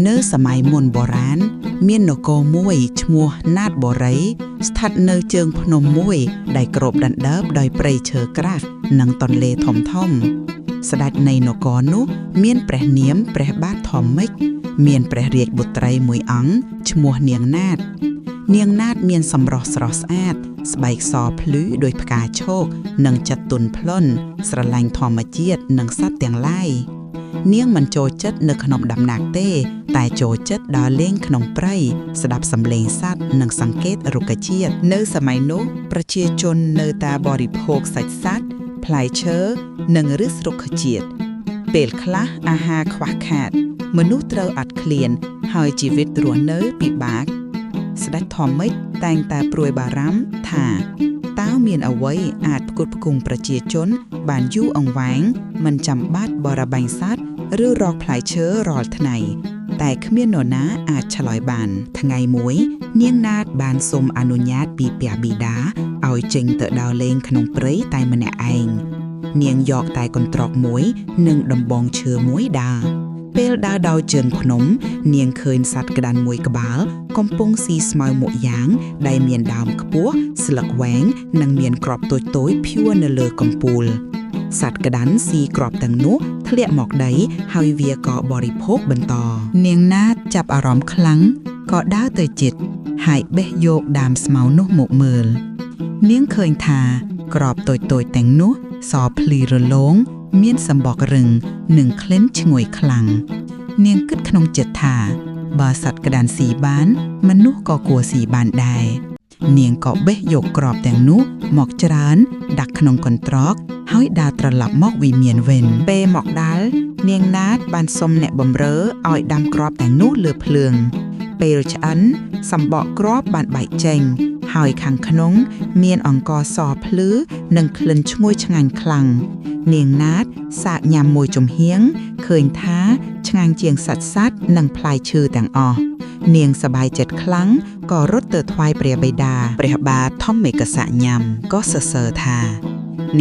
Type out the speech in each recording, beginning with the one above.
នៅសម័យមុនបុរាណមាននគរមួយឈ្មោះណាតបុរីស្ថិតនៅជើងភ្នំមួយដែលគ្របដណ្ដើបដោយព្រៃឈើក្រាស់និងទន្លេធំៗស្ដេចនៃនគរនោះមានព្រះនាមព្រះបាទធម្មិកមានព្រះរាជបុត្រីមួយអង្គឈ្មោះនាងណាតមានសម្រស់ស្រស់ស្អាតស្បែកសភ្លឺដោយផ្កាឈូកនិងចិត្តទន់ភ្លន់ស្រឡាញ់ធម្មជាតិនិងសត្វទាំងឡាយនាងមិនចូលចិត្តនៅក្នុងដំណាក់ទេតែចូលចិត្តដើរលេងក្នុងព្រៃស្ដាប់សំឡេងសត្វនិងសង្កេតរុក្ខជាតិនៅសម័យនោះប្រជាជននៅតែបរិភោគសាច់សត្វផ្លែឈើនិងឫសរុក្ខជាតិពេលខ្លះអាហារខ្វះខាតមនុស្សត្រូវអត់ឃ្លានហើយជីវិតរស់នៅពិបាកស្ដេចធម្មិកតែងតែព្រួយបារម្ភថាតើមានអ្វីអាចផ្គត់ផ្គង់ប្រជាជនបានយូរអង្វែងមិនចាំបាច់បរបាញ់សត្វឬរកផ្លែឈើរាល់ថ្ងៃតែគ្មាននរណាអាចឆ្លើយបានថ្ងៃមួយនាងណាតបានសុំអនុញ្ញាតពីព្រះបិតាឲ្យចេញទៅដើរលេងក្នុងព្រៃតែម្នាក់ឯងនាងយកតែកន្ត្រកមួយនិងដំបងឈើមួយដើរពេលដើរដោយជើងភ្នំនាងឃើញសត្វក្តាន់មួយក្បាលកំពុងស៊ីស្មៅមុខយ៉ាងដែលមានដើមខ្ពស់ស្លឹកវែងនិងមានគ្រាប់តូចៗព្យួរនៅលើកំពូលសត្វក្តាន់ស៊ីគ្រាប់ទាំងនោះធ្លាក់មកដីហើយវាក៏បរិភោគបន្តនាងណាតចាប់អារម្មណ៍ខ្លាំងក៏ដើរទៅជិតហើយបេះយកដើមស្មៅនោះមកមើលនាងឃើញថាគ្រាប់តូចៗទាំងនោះសភ្លីរលោងមានសម្បករឹងនិងក្លិនឈ្ងុយខ្លាំងនាងគិតក្នុងចិត្តថាបើសត្វក្តាន់ស៊ីបានមនុស្សក៏គួរស៊ីបានដែរនាងក៏បេះយកគ្រាប់ទាំងនោះមកច្រើនដាក់ក្នុងកន្ត្រកហើយដើរត្រឡប់មកវិមានវិញពេលមកដល់នាងណាតបានសុំអ្នកបម្រើឲ្យដាំគ្រាប់ទាំងនោះលើភ្លើងពេលឆ្អិនសម្បកគ្រាប់បានបែកចេញហើយខាងក្នុងមានអង្ករសភ្លឺនិងក្លិនឈ្ងុយឆ្ងាញ់ខ្លាំងនាងណាតសាកញ៉ាំមួយចំហៀងឃើញថាឆ្ងាញ់ជាងសាច់សត្វនិងផ្លែឈើទាំងអស់នាងសប្បាយចិត្តខ្លាំងក៏រត់ទៅថ្វាយព្រះបិតាព្រះបាទធម្មិកសៈញ៉ាំក៏សរសើរថា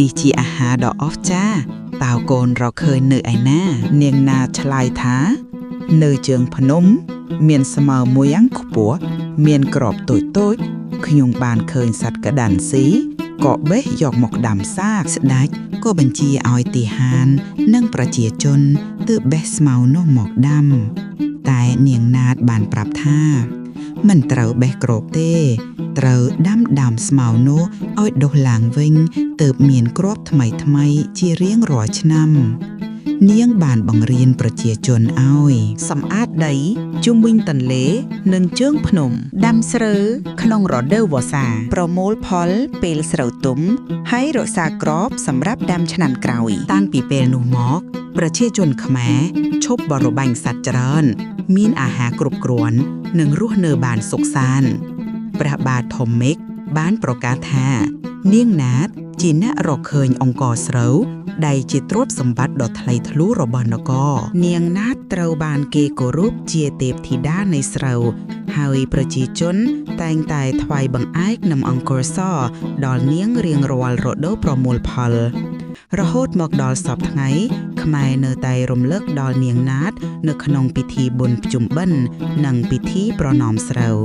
នេះជាអាហារដ៏អស្ចារ្យតើកូនរកឃើញនៅឯណានាងណាតឆ្លើយថានៅជើងភ្នំមានស្មៅមួយយ៉ាងខ្ពស់មានគ្រាប់តូចៗខ្ញុំបានឃើញសត្វក្តាន់ស៊ីក៏បេះយកមកដាំសាកស្ដេចក៏បញ្ជាឲ្យទាហាននិងប្រជាជនទើបបេះស្មៅនោះមកដាំតែនាងណាតបានប្រាប់ថាមិនត្រូវបេះគ្រាប់ទេត្រូវដាំដើមស្មៅនោះឲ្យដុះឡើងវិញទើបមានគ្រាប់ថ្មីៗជារៀងរាល់ឆ្នាំនាងបានបង្រៀនប្រជាជនឲ្យសម្អាតដីជុំវិញទន្លេនិងជើងភ្នំដាំស្រូវក្នុងរដូវវស្សាប្រមូលផលពេលស្រូវទុំហើយរក្សាគ្រាប់សម្រាប់ដាំឆ្នាំក្រោយតាំងពីពេលនោះមកប្រជាជនខ្មែរឈប់បរបាញ់សត្វច្រើនមានអាហារគ្រប់គ្រាន់និងរស់នៅបានសុខសាន្តព្រះបាទធម្មិកបានប្រកាសថានាងណាតជាអ្នករកឃើញអង្ករស្រូវដែលជាទ្រព្យសម្បត្តិដ៏ថ្លៃថ្លូរបស់នគរនាងណាតត្រូវបានគេគោរពជាទេពធីតានៃស្រូវហើយប្រជាជនតែងតែថ្វាយបង្អែកនំអង្ករសដល់នាងរៀងរាល់រដូវប្រមូលផលរហូតមកដល់សព្វថ្ងៃខ្មែរនៅតែរំលឹកដល់នាងណាតនៅក្នុងពិធីបុណ្យភ្ជុំបិណ្ឌនិងពិធីប្រណម្យស្រូវ